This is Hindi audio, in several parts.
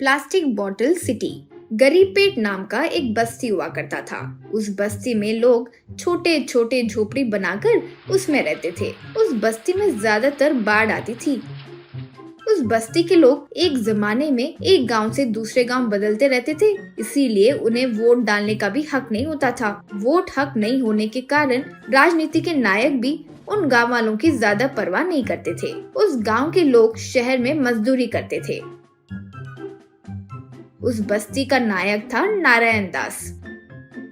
Plastic bottle city. गरीबपेट नाम का एक बस्ती हुआ करता था। उस बस्ती में लोग छोटे छोटे झोपड़ी बनाकर उसमें रहते थे। उस बस्ती में ज्यादातर बाढ़ आती थी। उस बस्ती के लोग एक जमाने में एक गांव से दूसरे गांव बदलते रहते थे, इसीलिए उन्हें वोट डालने का भी हक नहीं होता था। वोट हक नहीं होने के कारण राजनीति के नायक भी उन गांव वालों की ज्यादा परवाह नहीं करते थे। उस गांव के लोग शहर में मजदूरी करते थे। उस बस्ती का नायक था नारायण दास।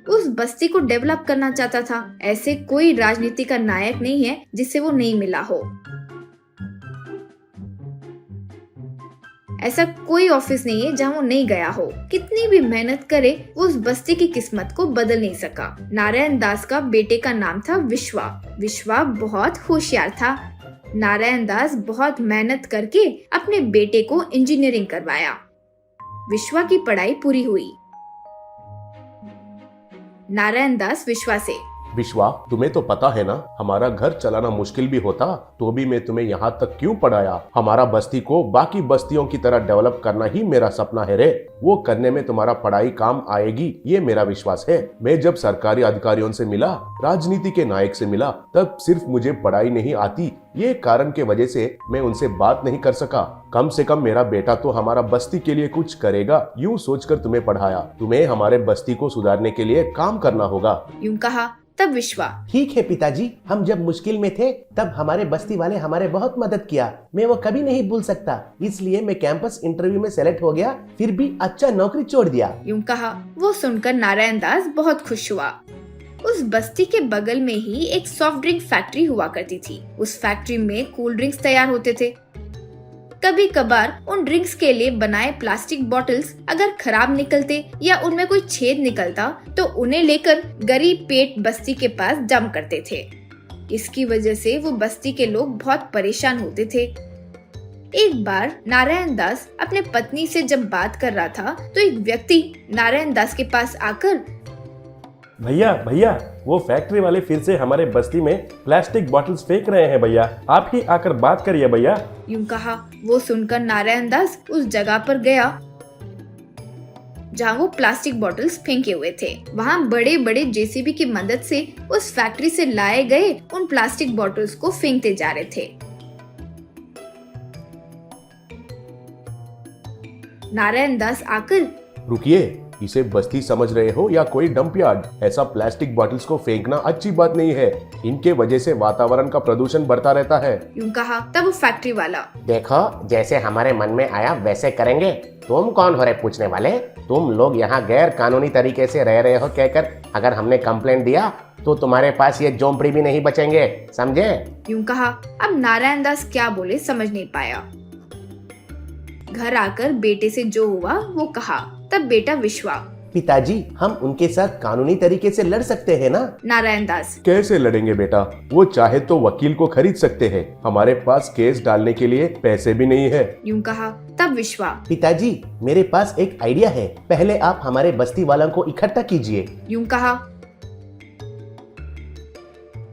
उस बस्ती को डेवलप करना चाहता था। ऐसे कोई राजनीति का नायक नहीं है जिसे वो नहीं मिला हो। ऐसा कोई ऑफिस नहीं है जहाँ वो नहीं गया हो। कितनी भी मेहनत करे वो उस बस्ती की किस्मत को बदल नहीं सका। नारायण दास का बेटे का नाम था विश्वा। विश्वा बहुत होशियार था। नारायण दास बहुत मेहनत करके अपने बेटे को इंजीनियरिंग करवाया। विश्वा की पढ़ाई पूरी हुई। नारायण दास विश्वा से, विश्वा, तुम्हें तो पता है ना, हमारा घर चलाना मुश्किल भी होता तो भी मैं तुम्हें यहाँ तक क्यों पढ़ाया। हमारा बस्ती को बाकी बस्तियों की तरह डेवलप करना ही मेरा सपना है रे। वो करने में तुम्हारा पढ़ाई काम आएगी, ये मेरा विश्वास है। मैं जब सरकारी अधिकारियों से मिला, राजनीति के नायक से मिला, तब सिर्फ मुझे पढ़ाई नहीं आती, ये कारण के वजह से मैं उनसे बात नहीं कर सका। कम से कम मेरा बेटा तो हमारा बस्ती के लिए कुछ करेगा, यूँ सोचकर तुम्हें पढ़ाया। तुम्हें हमारे बस्ती को सुधारने के लिए काम करना होगा। यूं कहा तब विश्वा, ठीक है पिताजी, हम जब मुश्किल में थे तब हमारे बस्ती वाले हमारे बहुत मदद किया। मैं वो कभी नहीं भूल सकता। इसलिए मैं कैंपस इंटरव्यू में सेलेक्ट हो गया, फिर भी अच्छा नौकरी छोड़ दिया। यूं कहा। वो सुनकर नारायण दास बहुत खुश हुआ। उस बस्ती के बगल में ही एक सॉफ्ट ड्रिंक फैक्ट्री हुआ करती थी। उस फैक्ट्री में कूल ड्रिंक्स तैयार होते थे। कभी कभार उन ड्रिंक्स के लिए बनाए प्लास्टिक बॉटल्स अगर खराब निकलते या उनमें कोई छेद निकलता तो उन्हें लेकर गरीब पेट बस्ती के पास जम करते थे। इसकी वजह से वो बस्ती के लोग बहुत परेशान होते थे। एक बार नारायण दास अपने पत्नी से जब बात कर रहा था तो एक व्यक्ति नारायण दास के पास आकर, भैया भैया, वो फैक्ट्री वाले फिर से हमारे बस्ती में प्लास्टिक बॉटल्स फेंक रहे हैं भैया, आप ही आकर बात करिए भैया। यूं कहा। वो सुनकर नारायण दास उस जगह पर गया जहाँ वो प्लास्टिक बॉटल्स फेंके हुए थे। वहाँ बड़े बड़े जेसीबी की मदद से उस फैक्ट्री से लाए गए उन प्लास्टिक बॉटल्स को फेंकते जा रहे थे। नारायण दास आकर, रुकिए, इसे बस्ती समझ रहे हो या कोई डंप यार्ड? ऐसा प्लास्टिक बॉटल्स को फेंकना अच्छी बात नहीं है। इनके वजह से वातावरण का प्रदूषण बढ़ता रहता है। यूं कहा। तब वो फैक्ट्री वाला, देखो, जैसे हमारे मन में आया वैसे करेंगे। तुम कौन हो रहे पूछने वाले? तुम लोग यहाँ गैर कानूनी तरीके से रह रहे हो कहकर अगर हमने कंप्लेंट दिया तो तुम्हारे पास ये झोंपड़ी भी नहीं बचेंगे, समझे? यूं कहा। अब नारायण दास क्या बोले समझ नहीं पाया। घर आकर बेटे से जो हुआ वो कहा। तब बेटा विश्वा, पिताजी, हम उनके साथ कानूनी तरीके से लड़ सकते हैं ना? नारायण दास, कैसे लड़ेंगे बेटा? वो चाहे तो वकील को खरीद सकते हैं। हमारे पास केस डालने के लिए पैसे भी नहीं है। यूं कहा। तब विश्वा, पिताजी, मेरे पास एक आइडिया है। पहले आप हमारे बस्ती वालों को इकट्ठा कीजिए। यूं कहा।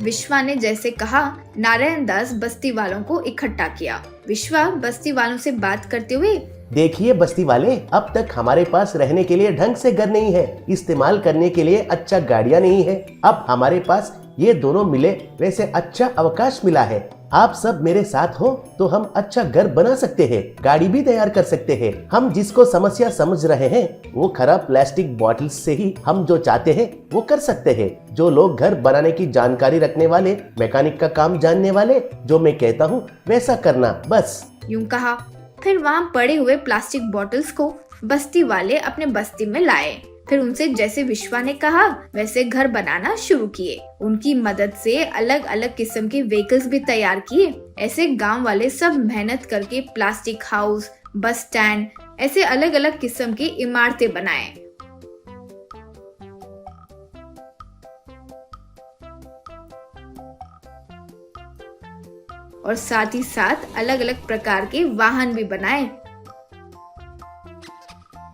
विश्वा ने जैसे कहा, नारायण दास बस्ती वालों को इकट्ठा किया। विश्वा बस्ती वालों से बात करते हुए, देखिए बस्ती वाले, अब तक हमारे पास रहने के लिए ढंग से घर नहीं है, इस्तेमाल करने के लिए अच्छा गाड़ियां नहीं है। अब हमारे पास ये दोनों मिले वैसे अच्छा अवकाश मिला है। आप सब मेरे साथ हो तो हम अच्छा घर बना सकते हैं, गाड़ी भी तैयार कर सकते हैं। हम जिसको समस्या समझ रहे हैं वो खराब प्लास्टिक बॉटल्स से ही हम जो चाहते हैं वो कर सकते हैं। जो लोग घर बनाने की जानकारी रखने वाले, मैकेनिक का काम जानने वाले, जो मैं कहता हूँ वैसा करना, बस। यूं कहा। फिर वहाँ पड़े हुए प्लास्टिक बॉटल्स को बस्ती वाले अपने बस्ती में लाए। फिर उनसे जैसे विश्वा ने कहा वैसे घर बनाना शुरू किए। उनकी मदद से अलग अलग किस्म के व्हीकल्स भी तैयार किए। ऐसे गांव वाले सब मेहनत करके प्लास्टिक हाउस, बस स्टैंड, ऐसे अलग अलग किस्म की इमारतें बनाए। और साथ ही साथ अलग अलग प्रकार के वाहन भी बनाए।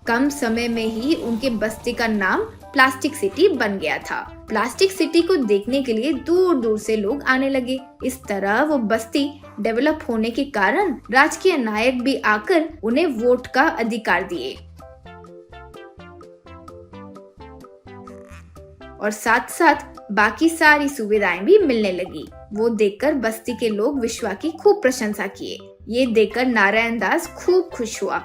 कम समय में ही उनके बस्ती का नाम प्लास्टिक सिटी बन गया था। प्लास्टिक सिटी को देखने के लिए दूर दूर से लोग आने लगे। इस तरह वो बस्ती डेवलप होने के कारण राजकीय नायक भी आकर उन्हें वोट का अधिकार दिए और साथ साथ बाकी सारी सुविधाएं भी मिलने लगी। वो देखकर बस्ती के लोग विश्वा की खूब प्रशंसा किए। ये देखकर नारायण दास खूब खुश हुआ